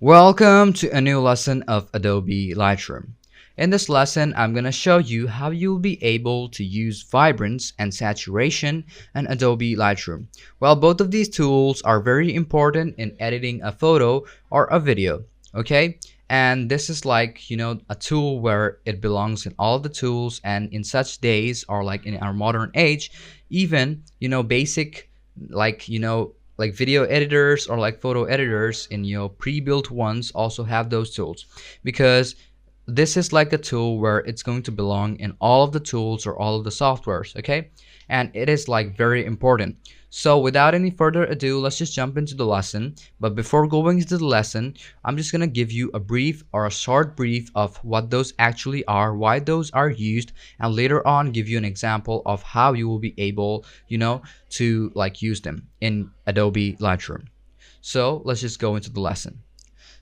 Welcome to a new lesson of Adobe Lightroom. In this lesson, I'm going to show you how you'll be able to use Vibrance and Saturation in Adobe Lightroom. Well, both of these tools are very important in editing a photo or a video, okay? And this is like, a tool where it belongs in all the tools, and in such days or like in our modern age, even, basic like video editors or like photo editors in pre-built ones also have those tools, because this is like a tool where it's going to belong in all of the tools or all of the softwares, okay? And it is like very important. So without any further ado, let's just jump into the lesson. But before going into the lesson, I'm just gonna give you a brief or a short brief of what those actually are, why those are used, and later on give you an example of how you will be able to like use them in Adobe Lightroom. So let's just go into the lesson.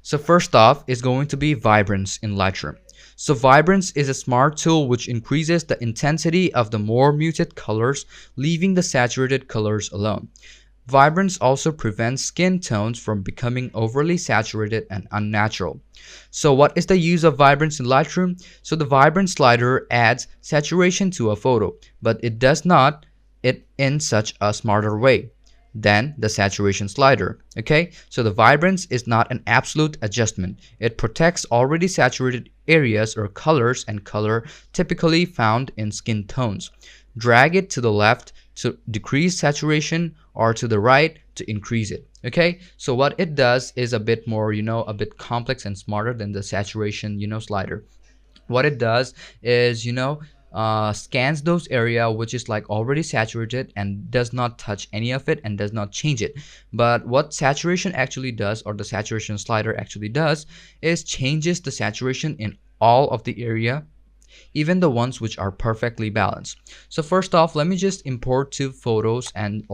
So first off is going to be Vibrance in Lightroom. So Vibrance is a smart tool which increases the intensity of the more muted colors, leaving the saturated colors alone. Vibrance also prevents skin tones from becoming overly saturated and unnatural. So what is the use of Vibrance in Lightroom? So the Vibrance slider adds saturation to a photo, but it does not it in such a smarter way than the saturation slider. Okay, so the Vibrance is not an absolute adjustment. It protects already saturated areas or colors and color typically found in skin tones. Drag it to the left to decrease saturation or to the right to increase it. Okay, so what it does is a bit more, a bit complex and smarter than the saturation, slider. What it does is, scans those area which is like already saturated and does not touch any of it and does not change it. But what saturation actually does, or the saturation slider actually does, is changes the saturation in all of the area, even the ones which are perfectly balanced. So first off, let me just import two photos and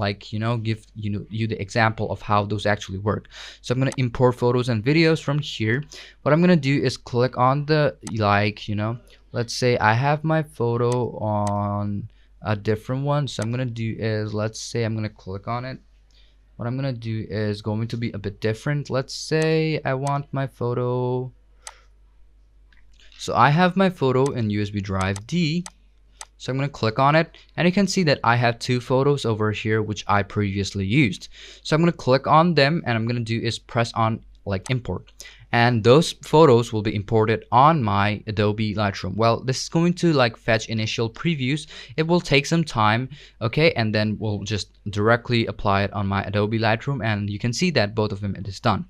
give you the example of how those actually work. So I'm going to import photos and videos from here. What I'm going to do is click on the let's say I have my photo on a different one. So I'm going to do is, let's say I'm going to click on it. What I'm going to do is going to be a bit different. Let's say I want my photo. So I have my photo in USB drive D. So I'm going to click on it, and you can see that I have two photos over here which I previously used. So I'm going to click on them, and I'm going to do is press on like import, and those photos will be imported on my Adobe Lightroom. Well, this is going to like fetch initial previews. It will take some time, okay, and then we'll just directly apply it on my Adobe Lightroom, and you can see that both of them it is done.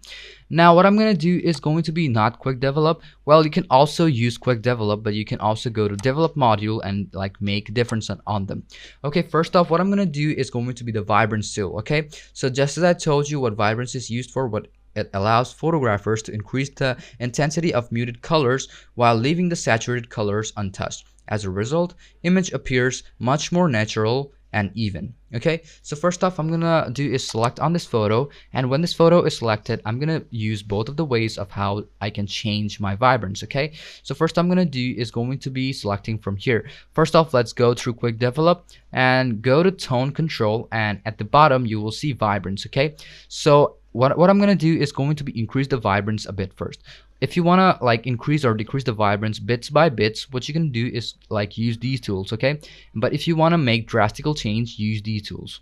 Now what I'm going to do is going to be not quick develop. Well, you can also use quick develop, but you can also go to develop module and like make difference on them. Okay, first off, what I'm going to do is going to be the Vibrance tool. Okay, so just as I told you what Vibrance is used for, what it allows photographers to increase the intensity of muted colors while leaving the saturated colors untouched. As a result, image appears much more natural and even. Okay, so first off, I'm gonna do is select on this photo, and when this photo is selected, I'm gonna use both of the ways of how I can change my Vibrance. Okay, so first I'm gonna do is going to be selecting from here. First off, let's go through quick develop and go to tone control, and at the bottom you will see Vibrance. Okay, so what I'm gonna do is going to be increase the Vibrance a bit first. If you want to like increase or decrease the Vibrance bits by bits, what you can do is like use these tools. Okay, but if you want to make drastic change, use these tools.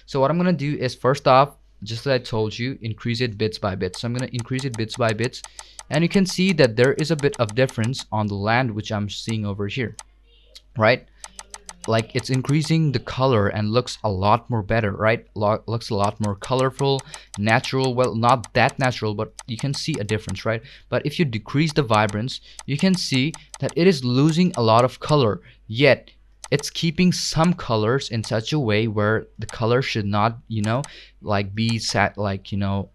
So what I'm gonna do is, first off, just as I told you, increase it bits by bits. So I'm gonna increase it bits by bits, and you can see that there is a bit of difference on the land which I'm seeing over here, right? Like it's increasing the color and looks a lot more better, right? Looks a lot more colorful, natural. Well, not that natural, but you can see a difference, right? But if you decrease the Vibrance, you can see that it is losing a lot of color, yet it's keeping some colors in such a way where the color should not like be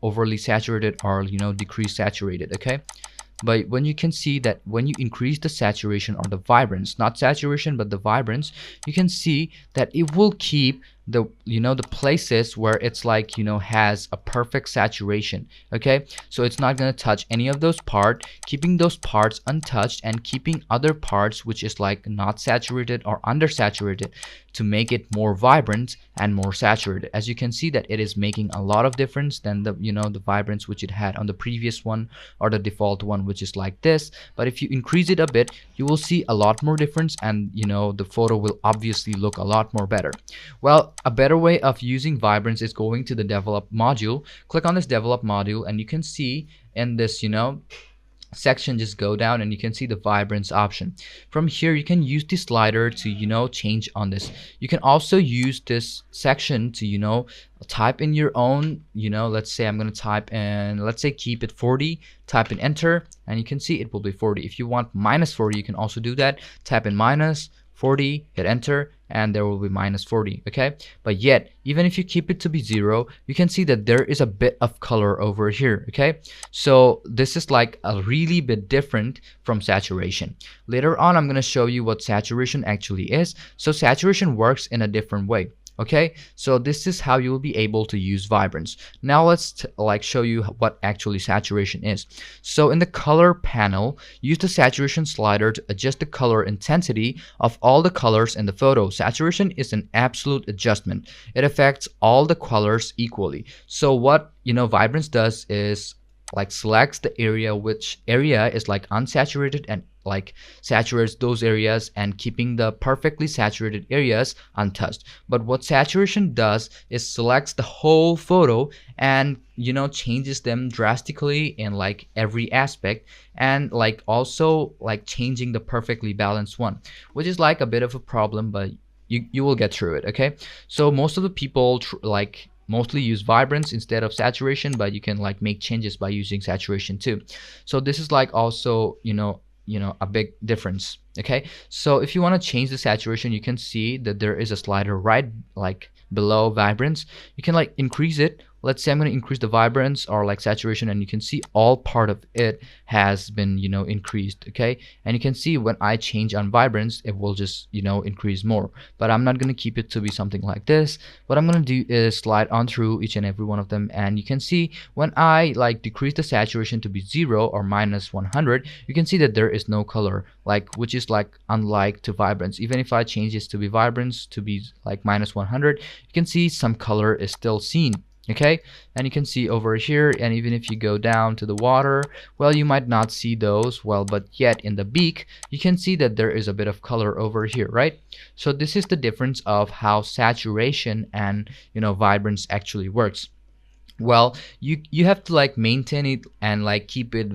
overly saturated or decrease saturated. Okay, but when you can see that when you increase the saturation or the Vibrance, not saturation but the Vibrance, you can see that it will keep the the places where it's like has a perfect saturation. Okay, so it's not going to touch any of those parts, keeping those parts untouched and keeping other parts which is like not saturated or undersaturated to make it more vibrant and more saturated. As you can see that it is making a lot of difference than the the vibrance which it had on the previous one or the default one, which is like this. But if you increase it a bit, you will see a lot more difference, and the photo will obviously look a lot more better. Well, a better way of using vibrance is going to the develop module. Click on this develop module and you can see in this section, just go down and you can see the vibrance option. From here you can use the slider to change on this. You can also use this section to type in your own, let's say I'm going to type in, let's say keep it 40, type in enter, and you can see it will be 40. If you want -40, you can also do that. Type in -40, hit enter, and there will be -40. Okay, but yet even if you keep it to be 0, you can see that there is a bit of color over here. Okay, so this is like a really bit different from saturation. Later on I'm going to show you what saturation actually is. So saturation works in a different way. Okay, so this is how you will be able to use vibrance. Now let's show you what actually saturation is. So in the color panel, use the saturation slider to adjust the color intensity of all the colors in the photo. Saturation is an absolute adjustment. It affects all the colors equally. So what vibrance does is selects the area, which area is unsaturated, and saturates those areas and keeping the perfectly saturated areas untouched. But what saturation does is selects the whole photo and changes them drastically in every aspect, and also changing the perfectly balanced one, which is a bit of a problem, but you will get through it. Okay, so most of the people mostly use vibrance instead of saturation, but you can make changes by using saturation too. So this is also a big difference. Okay, so if you want to change the saturation, you can see that there is a slider right below vibrance. You can increase it. Let's say I'm going to increase the vibrance or saturation, and you can see all part of it has been increased. Okay, and you can see when I change on vibrance, it will just increase more. But I'm not going to keep it to be something like this. What I'm going to do is slide on through each and every one of them, and you can see when I decrease the saturation to be 0 or -100, you can see that there is no color, which is unlike to vibrance. Even if I change this to be vibrance to be -100, you can see some color is still seen. Okay, and you can see over here, and even if you go down to the water, well, you might not see those, well, but yet in the beak you can see that there is a bit of color over here, right? So this is the difference of how saturation and vibrance actually works. Well, you have to maintain it and keep it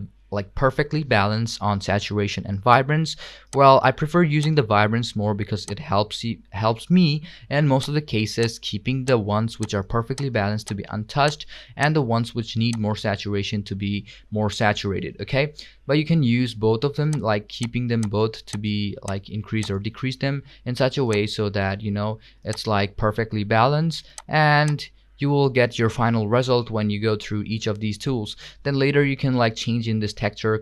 perfectly balanced on saturation and vibrance. Well, I prefer using the vibrance more because it helps me in most of the cases, keeping the ones which are perfectly balanced to be untouched and the ones which need more saturation to be more saturated. Okay, but you can use both of them, keeping them both to be increase or decrease them in such a way so that it's perfectly balanced, and you will get your final result when you go through each of these tools. Then later you can change in this texture,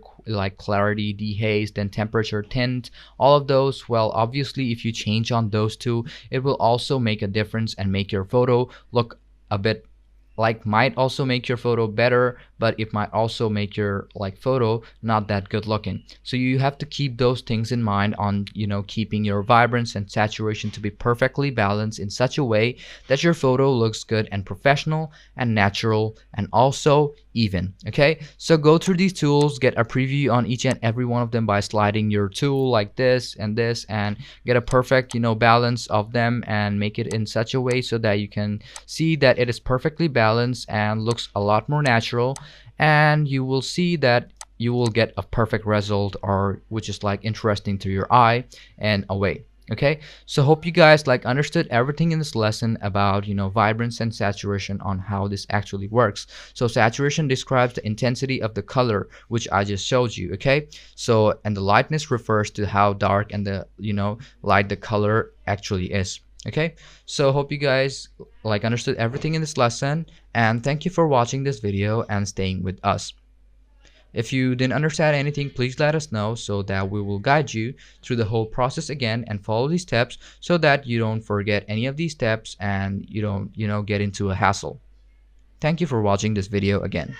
clarity, dehaze, then temperature, tint, all of those. Well, obviously if you change on those two, it will also make a difference and make your photo look a bit might also make your photo better, but it might also make your photo not that good looking. So you have to keep those things in mind on keeping your vibrance and saturation to be perfectly balanced in such a way that your photo looks good and professional and natural and also even. Okay, so go through these tools, get a preview on each and every one of them by sliding your tool like this, and get a perfect balance of them and make it in such a way so that you can see that it is perfectly balanced and looks a lot more natural, and you will see that you will get a perfect result, or which is interesting to your eye and away. Okay, so hope you guys understood everything in this lesson about vibrance and saturation on how this actually works. So saturation describes the intensity of the color, which I just showed you. Okay, so and the lightness refers to how dark and the light the color actually is. Okay, so hope you guys understood everything in this lesson, and thank you for watching this video and staying with us. If you didn't understand anything, please let us know so that we will guide you through the whole process again and follow these steps so that you don't forget any of these steps and you don't, get into a hassle. Thank you for watching this video again.